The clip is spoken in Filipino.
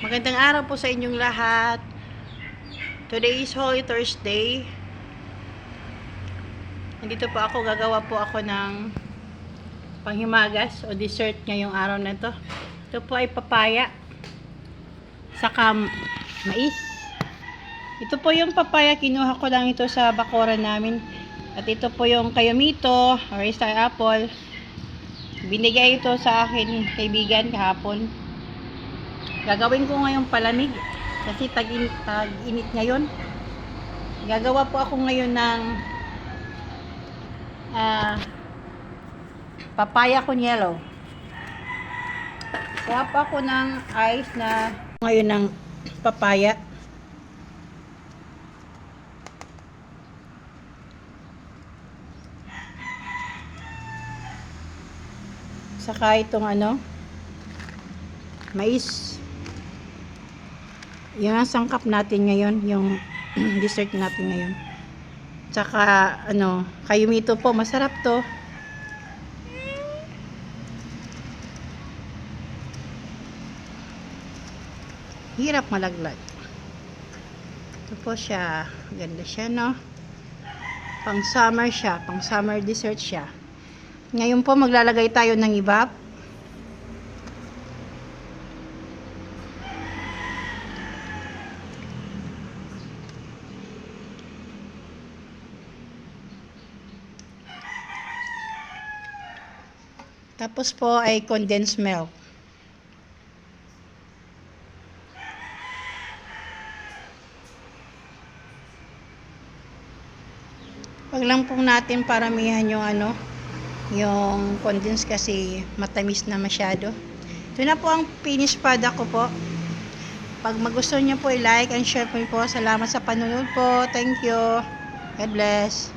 Magandang araw po sa inyong lahat. Today is Holy Thursday. Nandito po ako, gagawa po ako ng panghimagas o dessert ngayong araw na ito. Ito po ay papaya, saka mais. Ito po yung papaya, kinuha ko lang ito sa bakuran namin. At ito po yung kayamito or star apple. Binigay ito sa akin kaibigan kahapon. Gagawin ko ngayong palamig kasi tag-init ngayon. Gagawa po ako ngayon ng papaya con yellow. Kuha po ako ng ice na ngayon ng papaya. Saka itong mais. Yung ang sangkap natin ngayon, yung dessert natin ngayon. Tsaka kayumito po, masarap to. Hirap malaglag. Ito po siya, ganda siya, no? Pang summer siya, pang summer dessert siya. Ngayon po maglalagay tayo ng ibap. Tapos po ay condensed milk. Wag lang po natin paramihan yung yung condensed kasi matamis na masyado. Ito na po ang finished product ko po. Pag magustuhan niyo po, i-like and share po. Salamat sa panonood po. Thank you. God bless.